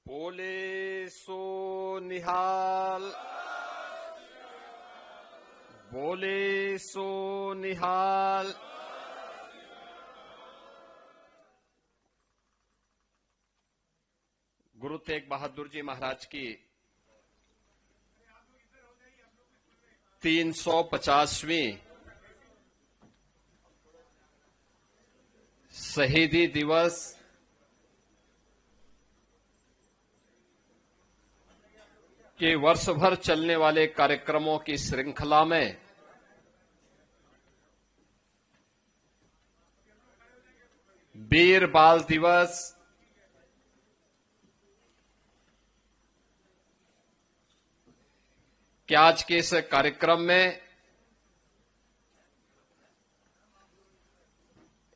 बोले सो निहाल, बोले सो निहाल। गुरु तेग बहादुर जी महाराज की 350वीं शहीदी दिवस के वर्ष भर चलने वाले कार्यक्रमों की श्रृंखला में वीर बाल दिवस के आज के इस कार्यक्रम में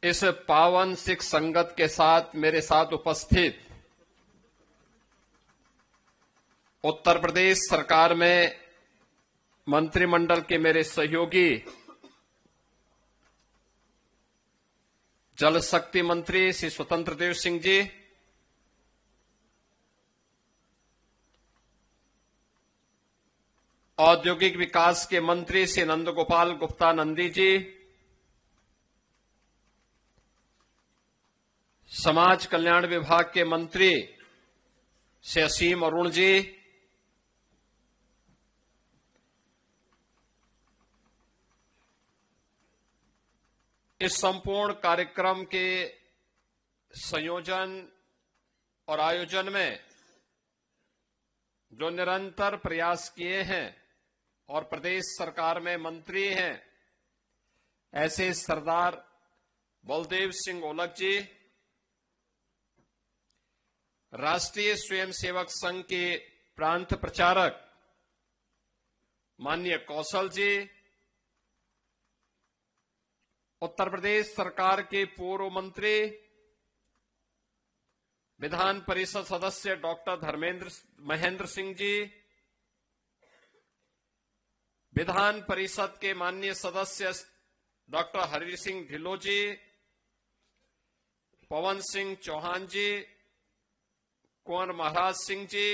इस पावन सिख संगत के साथ मेरे साथ उपस्थित उत्तर प्रदेश सरकार में मंत्रिमंडल के मेरे सहयोगी जल शक्ति मंत्री श्री स्वतंत्र देव सिंह जी, औद्योगिक विकास के मंत्री श्री नंद गोपाल गुप्ता नंदी जी, समाज कल्याण विभाग के मंत्री श्री असीम अरुण जी, इस संपूर्ण कार्यक्रम के संयोजन और आयोजन में जो निरंतर प्रयास किए हैं और प्रदेश सरकार में मंत्री हैं ऐसे सरदार बलदेव सिंह ओलख जी, राष्ट्रीय स्वयंसेवक संघ के प्रांत प्रचारक माननीय कौशल जी, उत्तर प्रदेश सरकार के पूर्व मंत्री विधान परिषद सदस्य डॉक्टर महेंद्र सिंह जी, विधान परिषद के माननीय सदस्य डॉक्टर हरि सिंह ढिल्लों जी, पवन सिंह चौहान जी, कुंवर महाराज सिंह जी,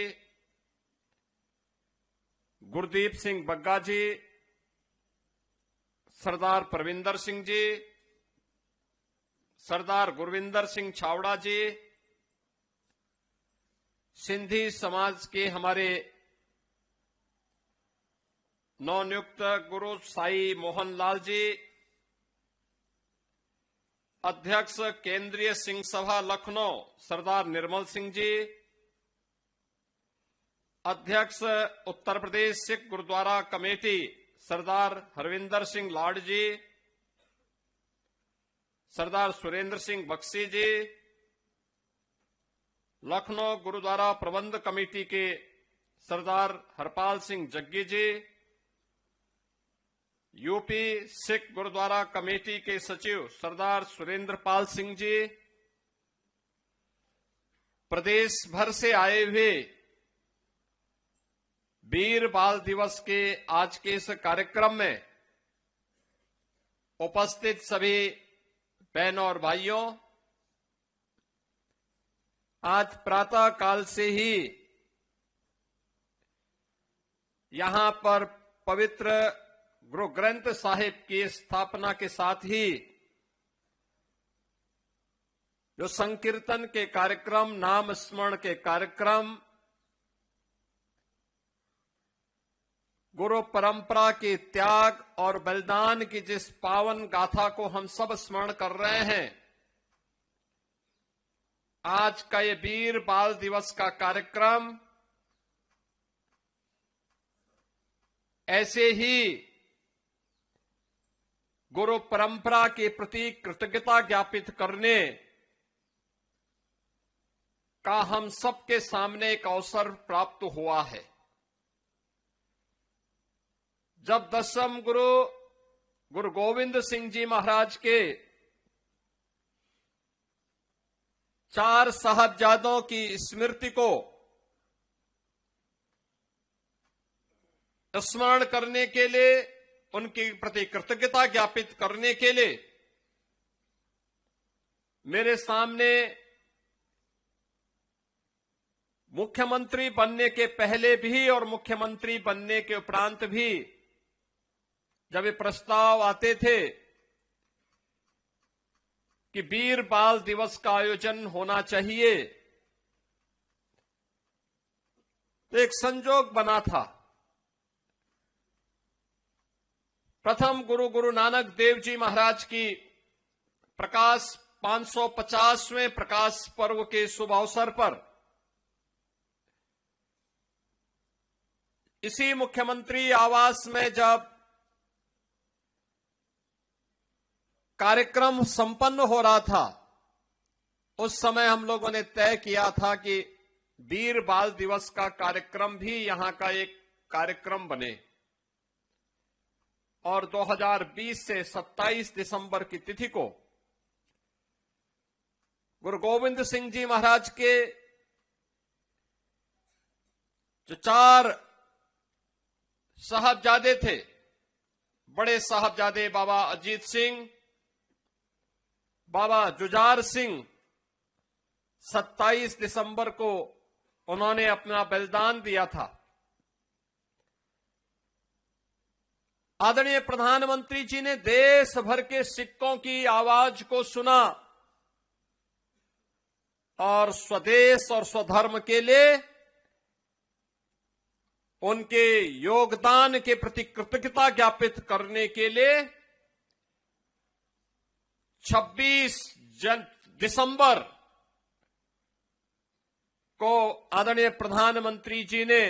गुरदीप सिंह बग्गा जी, सरदार परविंदर सिंह जी, सरदार गुरविंदर सिंह छावड़ा जी, सिंधी समाज के हमारे नवनियुक्त गुरु साई मोहन लाल जी, अध्यक्ष केंद्रीय सिंह सभा लखनऊ सरदार निर्मल सिंह जी, अध्यक्ष उत्तर प्रदेश सिख गुरुद्वारा कमेटी सरदार हरविंदर सिंह लाड जी, सरदार सुरेंद्र सिंह बख्शी जी, लखनऊ गुरुद्वारा प्रबंध कमेटी के सरदार हरपाल सिंह जग्गी जी, यूपी सिख गुरुद्वारा कमेटी के सचिव सरदार सुरेंद्र पाल सिंह जी, प्रदेश भर से आए हुए वीर बाल दिवस के आज के इस कार्यक्रम में उपस्थित सभी बहनों और भाइयों, आज प्रातः काल से ही यहां पर पवित्र गुरु ग्रंथ साहिब की स्थापना के साथ ही जो संकीर्तन के कार्यक्रम, नाम स्मरण के कार्यक्रम, गुरु परंपरा के त्याग और बलिदान की जिस पावन गाथा को हम सब स्मरण कर रहे हैं, आज का ये वीर बाल दिवस का कार्यक्रम ऐसे ही गुरु परंपरा के प्रति कृतज्ञता ज्ञापित करने का हम सबके सामने एक अवसर प्राप्त हुआ है। जब दसम गुरु गोविंद सिंह जी महाराज के 4 साहबजादों की स्मृति को स्मरण करने के लिए, उनके प्रति कृतज्ञता ज्ञापित करने के लिए मेरे सामने मुख्यमंत्री बनने के पहले भी और मुख्यमंत्री बनने के उपरांत भी जब ये प्रस्ताव आते थे कि वीर बाल दिवस का आयोजन होना चाहिए, तो एक संजोग बना था। प्रथम गुरु नानक देव जी महाराज की प्रकाश 550वें प्रकाश पर्व के शुभ अवसर पर इसी मुख्यमंत्री आवास में जब कार्यक्रम संपन्न हो रहा था, उस समय हम लोगों ने तय किया था कि वीर बाल दिवस का कार्यक्रम भी यहां का एक कार्यक्रम बने और 2020 से 27 दिसंबर की तिथि को गुरु गोविंद सिंह जी महाराज के जो 4 साहबजादे थे, बड़े साहबजादे बाबा अजीत सिंह, बाबा जुझार सिंह, 27 दिसंबर को उन्होंने अपना बलिदान दिया था। आदरणीय प्रधानमंत्री जी ने देश भर के सिक्कों की आवाज को सुना और स्वदेश और स्वधर्म के लिए उनके योगदान के प्रति कृतज्ञता ज्ञापित करने के लिए 26 दिसंबर को आदरणीय प्रधानमंत्री जी ने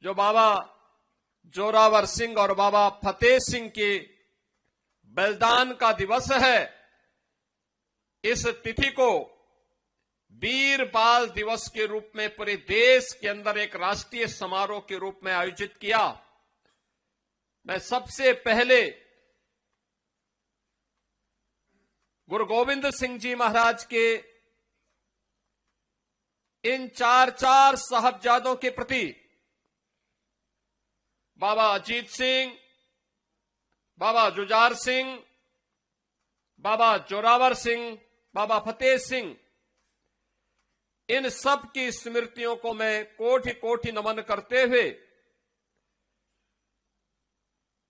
जो बाबा जोरावर सिंह और बाबा फतेह सिंह के बलिदान का दिवस है, इस तिथि को वीर बाल दिवस के रूप में पूरे देश के अंदर एक राष्ट्रीय समारोह के रूप में आयोजित किया। मैं सबसे पहले गुरु गोविंद सिंह जी महाराज के इन 4 साहबजादों के प्रति बाबा अजीत सिंह, बाबा जुझार सिंह, बाबा जोरावर सिंह, बाबा फतेह सिंह, इन सब की स्मृतियों को मैं कोटि कोटि नमन करते हुए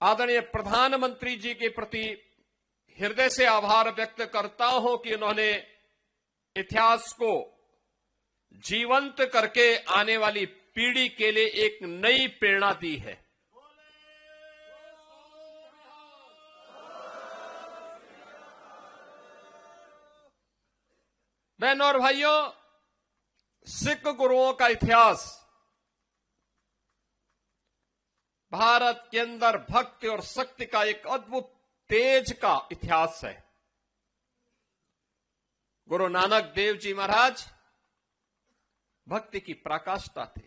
आदरणीय प्रधानमंत्री जी के प्रति हृदय से आभार व्यक्त करता हूं कि उन्होंने इतिहास को जीवंत करके आने वाली पीढ़ी के लिए एक नई प्रेरणा दी है। बहनों और भाइयों, सिख गुरुओं का इतिहास भारत के अंदर भक्ति और शक्ति का एक अद्भुत तेज का इतिहास है। गुरु नानक देव जी महाराज भक्ति की पराकाष्ठा थे।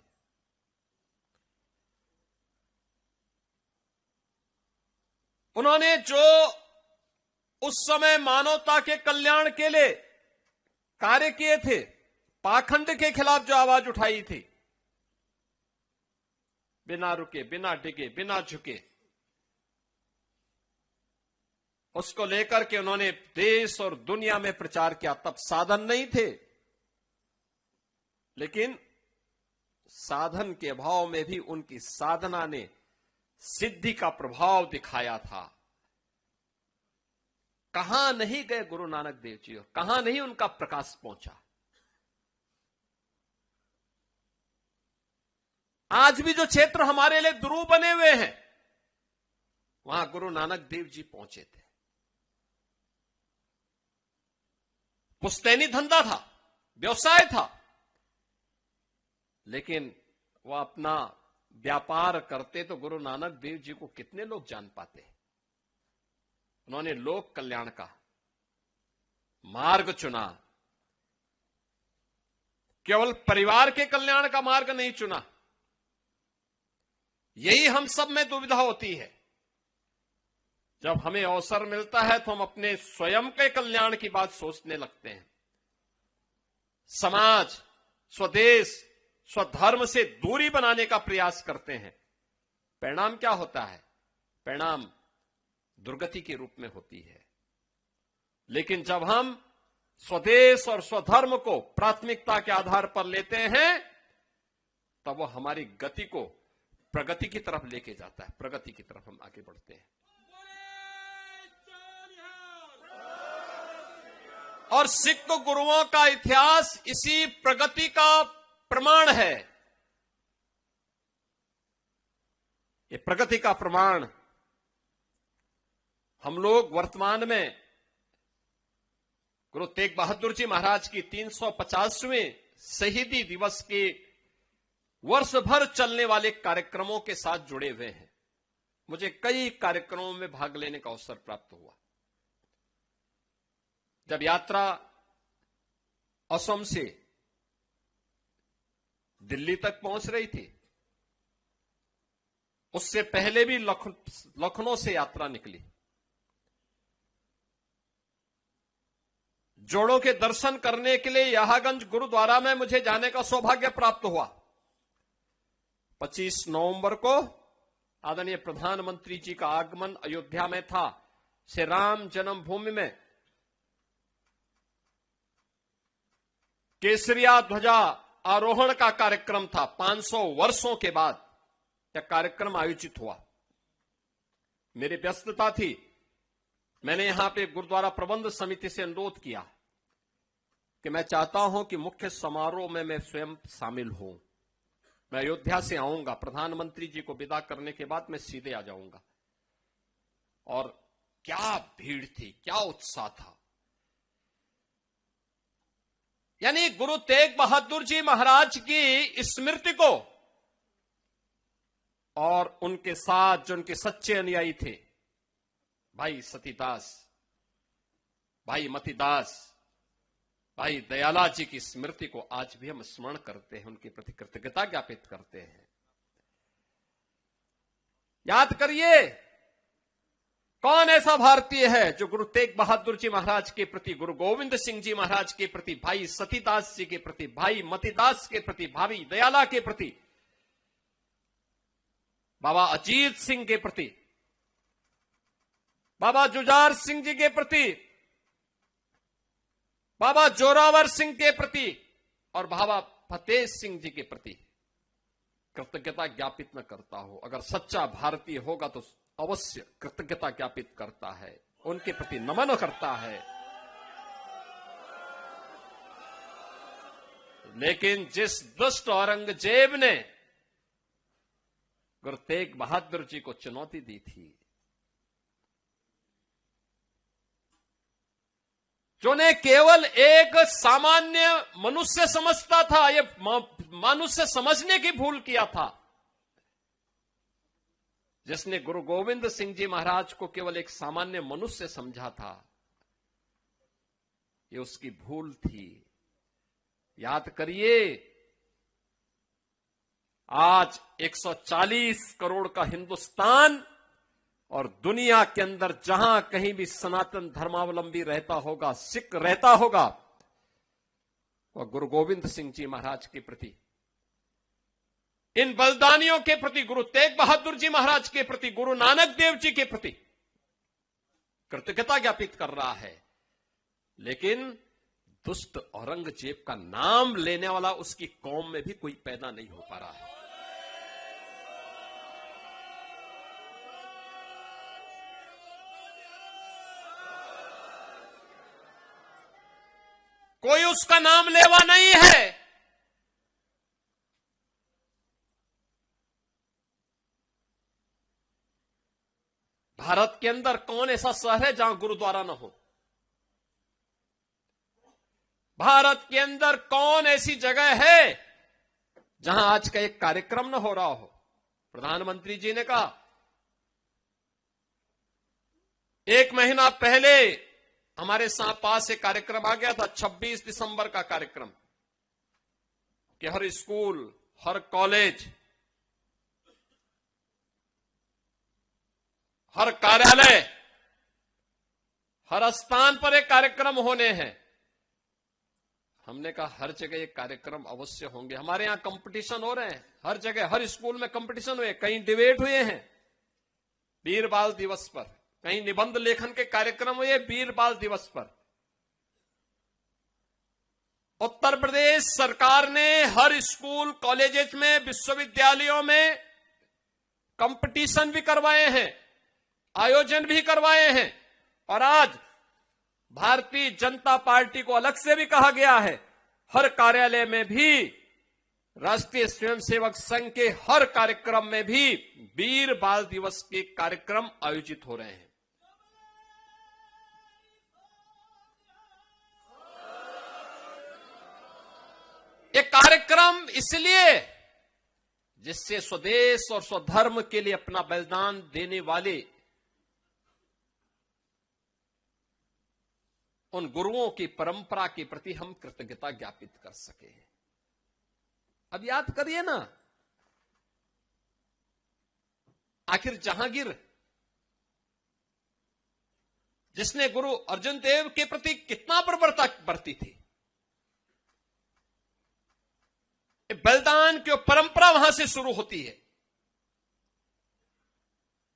उन्होंने जो उस समय मानवता के कल्याण के लिए कार्य किए थे, पाखंड के खिलाफ जो आवाज उठाई थी, बिना रुके, बिना डिगे, बिना झुके, उसको लेकर के उन्होंने देश और दुनिया में प्रचार किया। तब साधन नहीं थे, लेकिन साधन के अभाव में भी उनकी साधना ने सिद्धि का प्रभाव दिखाया था। कहां नहीं गए गुरु नानक देव जी और कहां नहीं उनका प्रकाश पहुंचा। आज भी जो क्षेत्र हमारे लिए दुरूह बने हुए हैं, वहां गुरु नानक देव जी पहुंचे थे। पुश्तैनी धंधा था, व्यवसाय था, लेकिन वह अपना व्यापार करते तो गुरु नानक देव जी को कितने लोग जान पाते। उन्होंने लोक कल्याण का मार्ग चुना, केवल परिवार के कल्याण का मार्ग नहीं चुना। यही हम सब में दुविधा होती है। जब हमें अवसर मिलता है तो हम अपने स्वयं के कल्याण की बात सोचने लगते हैं। समाज, स्वदेश, स्वधर्म से दूरी बनाने का प्रयास करते हैं। परिणाम क्या होता है? परिणाम दुर्गति के रूप में होती है। लेकिन जब हम स्वदेश और स्वधर्म को प्राथमिकता के आधार पर लेते हैं, तब वो हमारी गति को प्रगति की तरफ लेके जाता है, प्रगति की तरफ हम आगे बढ़ते हैं। और सिख गुरुओं का इतिहास इसी प्रगति का प्रमाण है। ये प्रगति का प्रमाण हम लोग वर्तमान में गुरु तेग बहादुर जी महाराज की 350वें शहीदी दिवस के वर्ष भर चलने वाले कार्यक्रमों के साथ जुड़े हुए हैं। मुझे कई कार्यक्रमों में भाग लेने का अवसर प्राप्त हुआ। जब यात्रा असम से दिल्ली तक पहुंच रही थी, उससे पहले भी लखनऊ से यात्रा निकली। जोड़ों के दर्शन करने के लिए यहागंज गुरुद्वारा में मुझे जाने का सौभाग्य प्राप्त हुआ। 25 नवंबर को आदरणीय प्रधानमंत्री जी का आगमन अयोध्या में था। श्री राम जन्मभूमि में केसरिया ध्वजा आरोहण का कार्यक्रम था। 500 वर्षों के बाद यह कार्यक्रम आयोजित हुआ। मेरी व्यस्तता थी, मैंने यहां पे गुरुद्वारा प्रबंध समिति से अनुरोध किया कि मैं चाहता हूं कि मुख्य समारोह में मैं स्वयं शामिल हूं। मैं अयोध्या से आऊंगा, प्रधानमंत्री जी को विदा करने के बाद मैं सीधे आ जाऊंगा। और क्या भीड़ थी, क्या उत्साह था। यानी गुरु तेग बहादुर जी महाराज की स्मृति को और उनके साथ जो उनके सच्चे अनुयायी थे, भाई सतीदास, भाई मतीदास, भाई दयाला जी की स्मृति को आज भी हम स्मरण करते हैं, उनके प्रति कृतज्ञता ज्ञापित करते हैं। याद करिए, कौन ऐसा भारतीय है जो गुरु तेग बहादुर जी महाराज के प्रति, गुरु गोविंद सिंह जी महाराज के प्रति, भाई सतीदास जी के प्रति, भाई मतीदास के प्रति, भाई दयाला के प्रति, बाबा अजीत सिंह के प्रति, बाबा जुझार सिंह जी के प्रति, बाबा जोरावर सिंह के प्रति और बाबा फतेह सिंह जी के प्रति कृतज्ञता ज्ञापित न करता हो। अगर सच्चा भारतीय होगा तो अवश्य कृतज्ञता ज्ञापित करता है, उनके प्रति नमन करता है। लेकिन जिस दुष्ट औरंगजेब ने गुरु तेग बहादुर जी को चुनौती दी थी, जो ने केवल एक सामान्य मनुष्य समझता था, ये मनुष्य समझने की भूल किया था, जिसने गुरु गोविंद सिंह जी महाराज को केवल एक सामान्य मनुष्य समझा था, ये उसकी भूल थी। याद करिए, आज 140 करोड़ का हिंदुस्तान और दुनिया के अंदर जहां कहीं भी सनातन धर्मावलंबी रहता होगा, सिख रहता होगा, वह गुरु गोविंद सिंह जी महाराज के प्रति, इन बलिदानियों के प्रति, गुरु तेग बहादुर जी महाराज के प्रति, गुरु नानक देव जी के प्रति कृतज्ञता ज्ञापित कर रहा है। लेकिन दुष्ट औरंगजेब का नाम लेने वाला उसकी कौम में भी कोई पैदा नहीं हो पा रहा है। कोई उसका नाम लेवा नहीं है। भारत के अंदर कौन ऐसा शहर है जहां गुरुद्वारा न हो? भारत के अंदर कौन ऐसी जगह है जहां आज का एक कार्यक्रम न हो रहा हो? प्रधानमंत्री जी ने कहा, 1 महीना पहले हमारे पास एक कार्यक्रम आ गया था, 26 दिसंबर का कार्यक्रम, कि हर स्कूल, हर कॉलेज, हर कार्यालय, हर स्थान पर एक कार्यक्रम होने हैं। हमने कहा हर जगह ये कार्यक्रम अवश्य होंगे। हमारे यहां कंपटीशन हो रहे हैं, हर जगह, हर स्कूल में कंपटीशन हुए, कहीं डिबेट हुए हैं वीर बाल दिवस पर, कहीं निबंध लेखन के कार्यक्रम हुए वीर बाल दिवस पर। उत्तर प्रदेश सरकार ने हर स्कूल, कॉलेजेस में, विश्वविद्यालयों में कंपटीशन भी करवाए हैं, आयोजन भी करवाए हैं। और आज भारतीय जनता पार्टी को अलग से भी कहा गया है, हर कार्यालय में भी, राष्ट्रीय स्वयंसेवक संघ के हर कार्यक्रम में भी वीर बाल दिवस के कार्यक्रम आयोजित हो रहे हैं। ये कार्यक्रम इसलिए जिससे स्वदेश और स्वधर्म के लिए अपना बलिदान देने वाले उन गुरुओं की परंपरा के प्रति हम कृतज्ञता ज्ञापित कर सके। अब याद करिए ना, आखिर जहांगीर जिसने गुरु अर्जुन देव के प्रति कितना प्रबलता बरती थी, बलिदान की परंपरा वहां से शुरू होती है।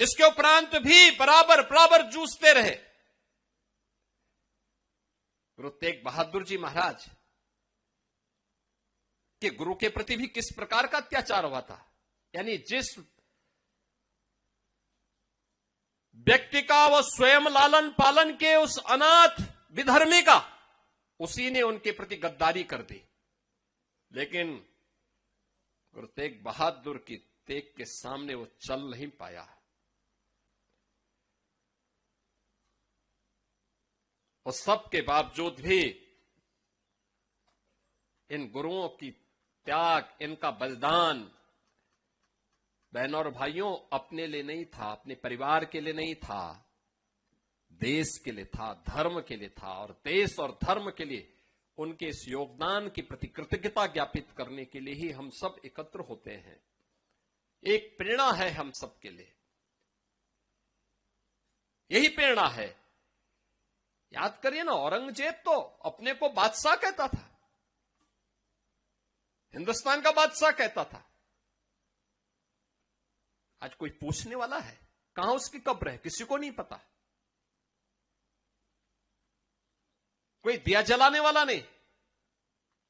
इसके उपरांत भी बराबर जूझते रहे। गुरु तेग बहादुर जी महाराज के गुरु के प्रति भी किस प्रकार का अत्याचार हुआ था। यानी जिस व्यक्ति का वो स्वयं लालन पालन के उस अनाथ विधर्मी का, उसी ने उनके प्रति गद्दारी कर दी। लेकिन गुरु तेग बहादुर की तेग के सामने वो चल नहीं पाया। और सबके बावजूद भी इन गुरुओं की त्याग, इनका बलिदान बहनों और भाइयों अपने लिए नहीं था, अपने परिवार के लिए नहीं था, देश के लिए था, धर्म के लिए था। और देश और धर्म के लिए उनके इस योगदान की प्रति कृतज्ञता ज्ञापित करने के लिए ही हम सब एकत्र होते हैं। एक प्रेरणा है हम सब के लिए, यही प्रेरणा है। याद करिए ना, औरंगजेब तो अपने को बादशाह कहता था, हिंदुस्तान का बादशाह कहता था। आज कोई पूछने वाला है कहां उसकी कब्र है? किसी को नहीं पता। कोई दिया जलाने वाला नहीं,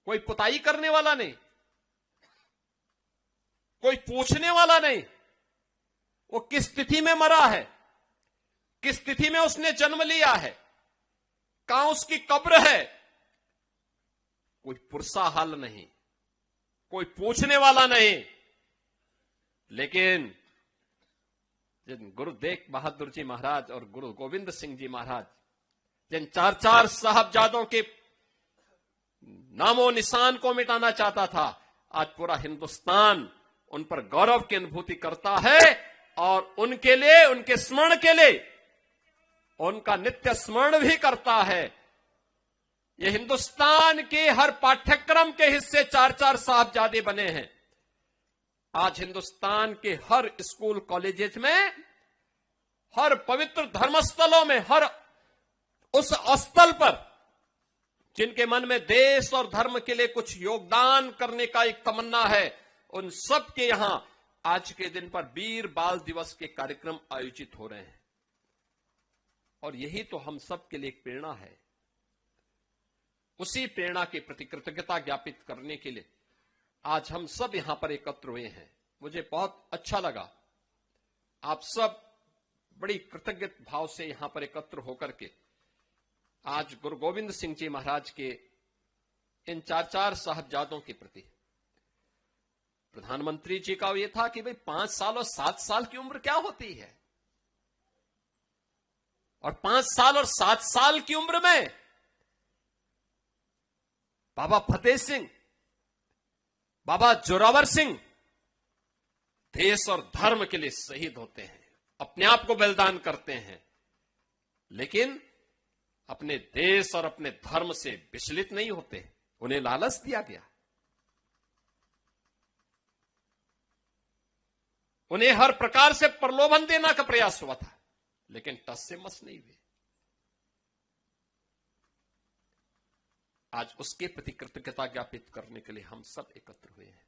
कोई पुताई करने वाला नहीं, कोई पूछने वाला नहीं। वो किस तिथि में मरा है, किस तिथि में उसने जन्म लिया है, कहां उसकी कब्र है, कोई पुरसा हाल नहीं, कोई पूछने वाला नहीं। लेकिन जिन गुरु तेग बहादुर जी महाराज और गुरु गोविंद सिंह जी महाराज, जिन चार साहबजादों के नामो निशान को मिटाना चाहता था, आज पूरा हिंदुस्तान उन पर गौरव की अनुभूति करता है। और उनके लिए, उनके स्मरण के लिए उनका नित्य स्मरण भी करता है। ये हिंदुस्तान के हर पाठ्यक्रम के हिस्से चार साहबजादे बने हैं। आज हिंदुस्तान के हर स्कूल, कॉलेजेस में, हर पवित्र धर्मस्थलों में, हर उस स्थल पर जिनके मन में देश और धर्म के लिए कुछ योगदान करने का एक तमन्ना है, उन सब के यहां आज के दिन पर वीर बाल दिवस के कार्यक्रम आयोजित हो रहे हैं। और यही तो हम सब के लिए एक प्रेरणा है। उसी प्रेरणा के प्रति कृतज्ञता ज्ञापित करने के लिए आज हम सब यहां पर एकत्र हुए हैं। मुझे बहुत अच्छा लगा, आप सब बड़ी कृतज्ञ भाव से यहां पर एकत्र होकर के आज गुरु गोविंद सिंह जी महाराज के इन चार साहबजादों के प्रति, प्रधानमंत्री जी का यह था कि भाई 5 साल और 7 साल की उम्र क्या होती है, और 5 साल और 7 साल की उम्र में बाबा फतेह सिंह, बाबा जोरावर सिंह देश और धर्म के लिए शहीद होते हैं, अपने आप को बलिदान करते हैं, लेकिन अपने देश और अपने धर्म से विचलित नहीं होते। उन्हें लालच दिया गया, उन्हें हर प्रकार से प्रलोभन देने का प्रयास हुआ था, लेकिन टस से मस नहीं हुए। आज उसके प्रति कृतज्ञता ज्ञापित करने के लिए हम सब एकत्र हुए हैं।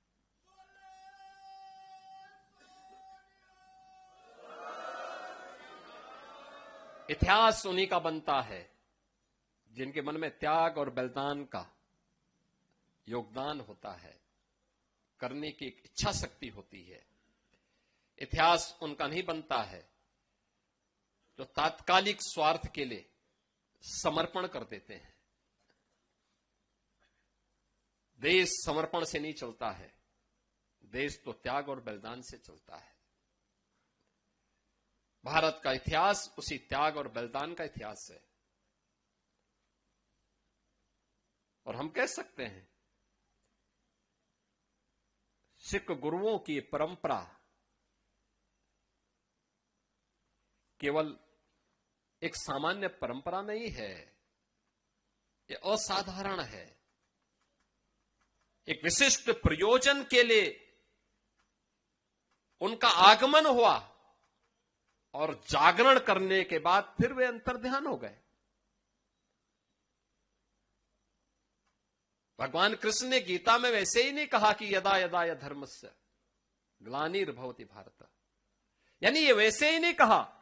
इतिहास उन्हीं का बनता है जिनके मन में त्याग और बलिदान का योगदान होता है, करने की एक इच्छा शक्ति होती है। इतिहास उनका नहीं बनता है जो तात्कालिक स्वार्थ के लिए समर्पण कर देते हैं। देश समर्पण से नहीं चलता है, देश तो त्याग और बलिदान से चलता है। भारत का इतिहास उसी त्याग और बलिदान का इतिहास है। और हम कह सकते हैं सिख गुरुओं की परंपरा केवल एक सामान्य परंपरा नहीं है, ये असाधारण है। एक विशिष्ट प्रयोजन के लिए उनका आगमन हुआ और जागरण करने के बाद फिर वे अंतर्ध्यान हो गए। भगवान कृष्ण ने गीता में वैसे ही नहीं कहा कि यदा यदा य धर्मस्य ग्लानिर्भवति भारत, यानी ये वैसे ही नहीं कहा।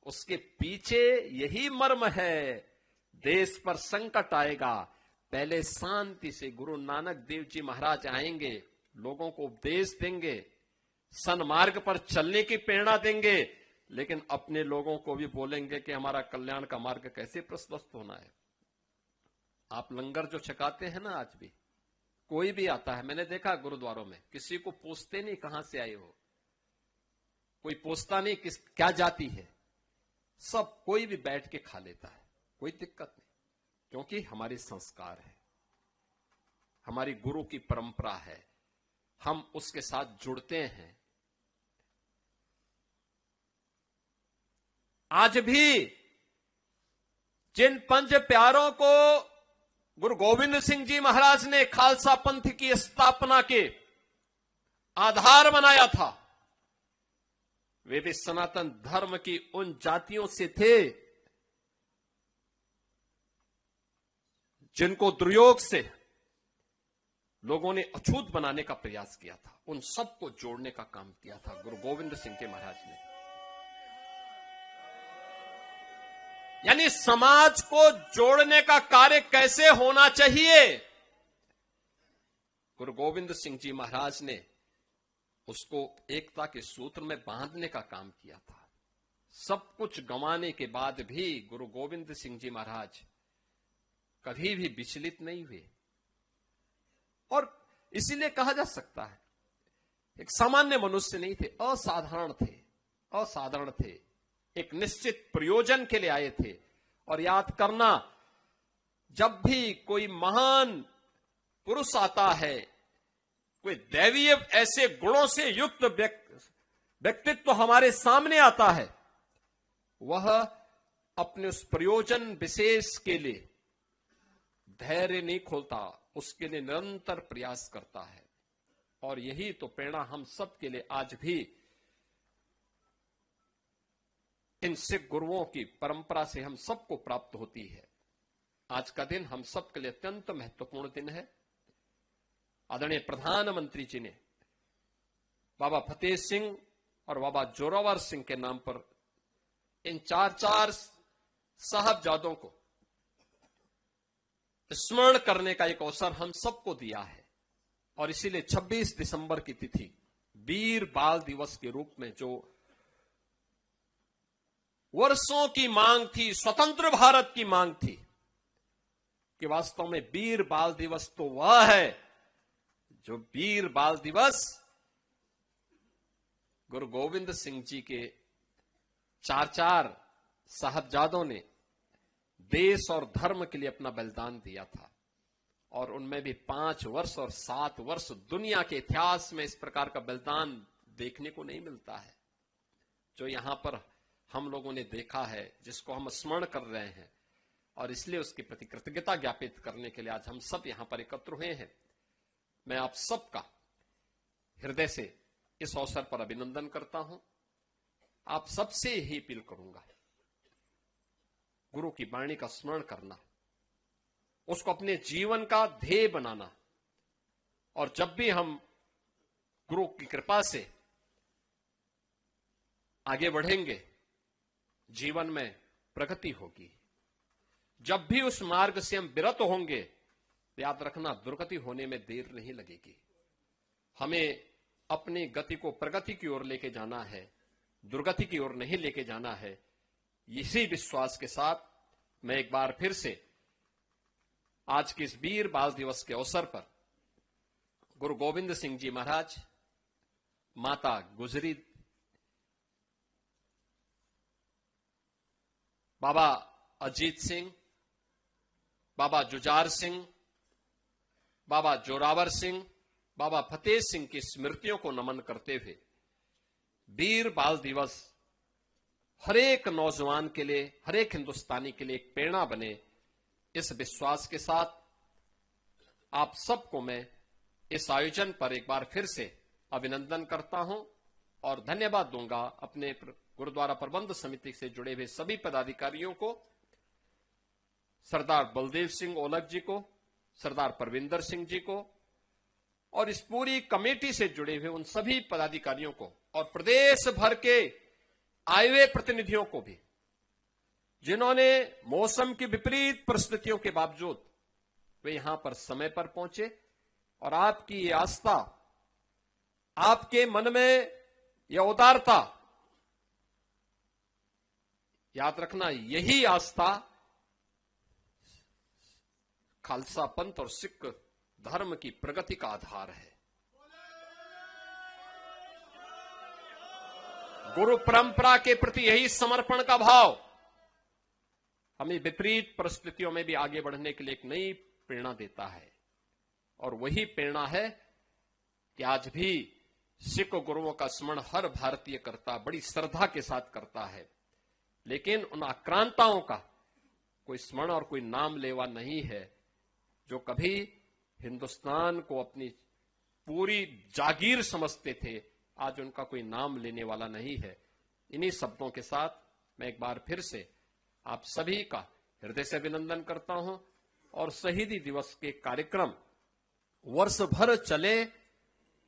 उसके पीछे यही मर्म है, देश पर संकट आएगा, पहले शांति से गुरु नानक देव जी महाराज आएंगे, लोगों को उपदेश देंगे, सन्मार्ग पर चलने की प्रेरणा देंगे, लेकिन अपने लोगों को भी बोलेंगे कि हमारा कल्याण का मार्ग कैसे प्रशस्त होना है। आप लंगर जो छकाते हैं ना, आज भी कोई भी आता है, मैंने देखा गुरुद्वारों में, किसी को पूछते नहीं कहां से आए हो, कोई पूछता नहीं किस क्या जाति है, सब कोई भी बैठ के खा लेता है, कोई दिक्कत नहीं, क्योंकि हमारे संस्कार है, हमारी गुरु की परंपरा है, हम उसके साथ जुड़ते हैं। आज भी जिन पंच प्यारों को गुरु गोविंद सिंह जी महाराज ने खालसा पंथ की स्थापना के आधार बनाया था, वे भी सनातन धर्म की उन जातियों से थे जिनको दुर्योग से लोगों ने अछूत बनाने का प्रयास किया था। उन सबको जोड़ने का काम किया था गुरु गोविंद सिंह जी महाराज ने। यानी समाज को जोड़ने का कार्य कैसे होना चाहिए, गुरु गोविंद सिंह जी महाराज ने उसको एकता के सूत्र में बांधने का काम किया था। सब कुछ गंवाने के बाद भी गुरु गोविंद सिंह जी महाराज कभी भी विचलित नहीं हुए, और इसीलिए कहा जा सकता है एक सामान्य मनुष्य नहीं थे, असाधारण थे, एक निश्चित प्रयोजन के लिए आए थे। और याद करना, जब भी कोई महान पुरुष आता है, कोई दैवीय ऐसे गुणों से युक्त व्यक्तित्व हमारे सामने आता है, वह अपने उस प्रयोजन विशेष के लिए धैर्य नहीं खोलता, उसके लिए निरंतर प्रयास करता है। और यही तो प्रेरणा हम सब के लिए आज भी इन सिख गुरुओं की परंपरा से हम सबको प्राप्त होती है। आज का दिन हम सब के लिए अत्यंत महत्वपूर्ण दिन है। आदरणीय प्रधानमंत्री जी ने बाबा फतेह सिंह और बाबा जोरावर सिंह के नाम पर इन चार साहबजादों को स्मरण करने का एक अवसर हम सबको दिया है। और इसीलिए 26 दिसंबर की तिथि वीर बाल दिवस के रूप में, जो वर्षों की मांग थी, स्वतंत्र भारत की मांग थी कि वास्तव में वीर बाल दिवस तो वह है जो वीर बाल दिवस गुरु गोविंद सिंह जी के चार साहबजादों ने देश और धर्म के लिए अपना बलिदान दिया था। और उनमें भी 5 वर्ष और 7 वर्ष, दुनिया के इतिहास में इस प्रकार का बलिदान देखने को नहीं मिलता है जो यहां पर हम लोगों ने देखा है, जिसको हम स्मरण कर रहे हैं। और इसलिए उसके प्रति कृतज्ञता ज्ञापित करने के लिए आज हम सब यहां पर एकत्र हुए हैं। मैं आप सबका हृदय से इस अवसर पर अभिनंदन करता हूं। आप सबसे ही अपील करूंगा, गुरु की वाणी का स्मरण करना, उसको अपने जीवन का ध्येय बनाना। और जब भी हम गुरु की कृपा से आगे बढ़ेंगे, जीवन में प्रगति होगी। जब भी उस मार्ग से हम विरत होंगे, तो याद रखना दुर्गति होने में देर नहीं लगेगी। हमें अपनी गति को प्रगति की ओर लेके जाना है, दुर्गति की ओर नहीं लेके जाना है। इसी विश्वास के साथ मैं एक बार फिर से आज के इस वीर बाल दिवस के अवसर पर गुरु गोविंद सिंह जी महाराज, माता गुजरी, बाबा अजीत सिंह, बाबा जुझार सिंह, बाबा जोरावर सिंह, बाबा फतेह सिंह की स्मृतियों को नमन करते हुए वीर बाल दिवस हर एक नौजवान के लिए, हर एक हिंदुस्तानी के लिए एक प्रेरणा बने, इस विश्वास के साथ आप सबको मैं इस आयोजन पर एक बार फिर से अभिनंदन करता हूं और धन्यवाद दूंगा अपने गुरुद्वारा प्रबंध समिति से जुड़े हुए सभी पदाधिकारियों को, सरदार बलदेव सिंह ओलख जी को, सरदार परविंदर सिंह जी को और इस पूरी कमेटी से जुड़े हुए उन सभी पदाधिकारियों को और प्रदेश भर के आए हुए प्रतिनिधियों को भी, जिन्होंने मौसम की विपरीत परिस्थितियों के बावजूद वे यहां पर समय पर पहुंचे और आपकी ये आस्था, आपके मन में यह उदारता, याद रखना यही आस्था खालसा पंथ और सिख धर्म की प्रगति का आधार है। गुरु परंपरा के प्रति यही समर्पण का भाव हमें विपरीत परिस्थितियों में भी आगे बढ़ने के लिए एक नई प्रेरणा देता है और वही प्रेरणा है कि आज भी सिख गुरुओं का स्मरण हर भारतीय करता, बड़ी श्रद्धा के साथ करता है, लेकिन उन आक्रांताओं का कोई स्मरण और कोई नाम लेवा नहीं है जो कभी हिंदुस्तान को अपनी पूरी जागीर समझते थे। आज उनका कोई नाम लेने वाला नहीं है। इन्हीं शब्दों के साथ मैं एक बार फिर से आप सभी का हृदय से अभिनंदन करता हूं और शहीदी दिवस के कार्यक्रम वर्ष भर चले,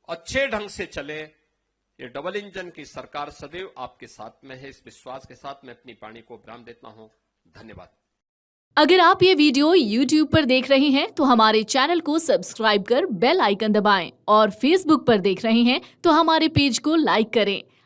अच्छे ढंग से चले। ये डबल इंजन की सरकार सदैव आपके साथ में है। इस विश्वास के साथ मैं अपनी वाणी को विराम देता हूं। धन्यवाद। अगर आप ये वीडियो YouTube पर देख रहे हैं तो हमारे चैनल को सब्सक्राइब कर बेल आइकन दबाएं और Facebook पर देख रहे हैं तो हमारे पेज को लाइक करें।